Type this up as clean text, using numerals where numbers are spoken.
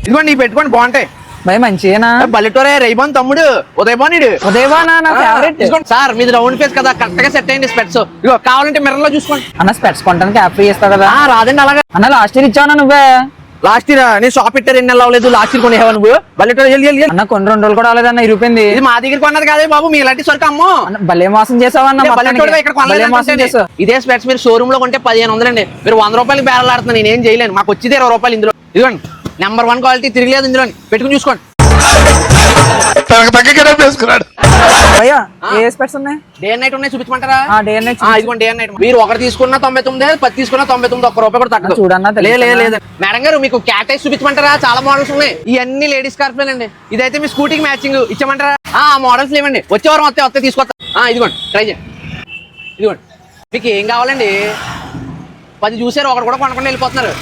ఇదిగోండి పెట్టుకోండి బాగుంటాయి భయ మంచిగా బల్లెటోరే రైబాన్ తమ్ముడు ఉదయబానుడు ఉదయవానా నా ఫేవరెట్. సార్ మీది రౌండ్ ఫేస్ కదా కరెక్ట్ గా సెట్ అయ్యింది స్పెట్స్ ఇగో కావాలంటే మిర్రర్ లో చూసుకోండి అన్న స్పెట్స్ కొంటానికి యాప్ ఫ్రీ ఇస్తావు కదా. రాదండి అలాగా అన్న లాస్ట్ ఇయర్ ఇచ్చావు నువ్వే. లాస్ట్ ఇయర్ నేను షాప్ పెట్టే 2 నెలలు అవ్వలేదు లాస్ట్ ఇయర్ కొనేవా నువ్వు బల్లెటోరే అన్న కొన్ని 2 రోజులు కూడా అవ్వలేదన్న ఇరిపోయింది. ఇది మా దగ్గర కొన్నది కాదే బాబు మీ ఇలాంటి సరుకు అమ్మో అన్న భలే మోసం చేసావు అన్న బల్లెటోరే ఇక్కడ భలే మోసం కొనలేదు చేసావు. ఇదే స్పెట్స్ మీరు షోరూమ్ లో కొంటే 1500 అండి మీరు 100 రూపాయలకి బేరాలాడుతున్నా నేను ఏం చేయలేను మాకు వచ్చేది 20 రూపాయలు ఇందులో ఇదిగోండి నెంబర్ 1 క్వాలిటీ తిరగలేదు ఇందులో పెట్టుకుని చూసుకోండి భయ్యా ఏ స్పెట్స్ ఉన్నాయి డే అండ్ నైట్ ఉన్నాయి చూపించమంటారా డే అండ్ నైట్ ఇదిగోండి డే అండ్ నైట్ మీరు ఒకటి తీసుకున్న 99 10 తీసుకున్న 99 ఒక్క రూపాయి కూడా తగ్గదు చూడన్నా లేదు మేడం గారు మీకు క్యాట్ ఐస్ చూపించమంటారా చాలా మోడల్స్ ఉన్నాయి ఇవన్నీ లేడీస్ కార్పేన్ అండి ఇదైతే మీ స్కూటీకి మ్యాచింగ్ ఇచ్చమంటారా మోడల్స్ లేవండి వచ్చే వారం వస్తే తీసుకొస్తా ఇదిగోండి ట్రై చేయండి ఇదిగోండి మీకు ఏం కావాలండి 10 చూసారు ఒకటి కూడా కొనకుండా వెళ్ళిపోతున్నారు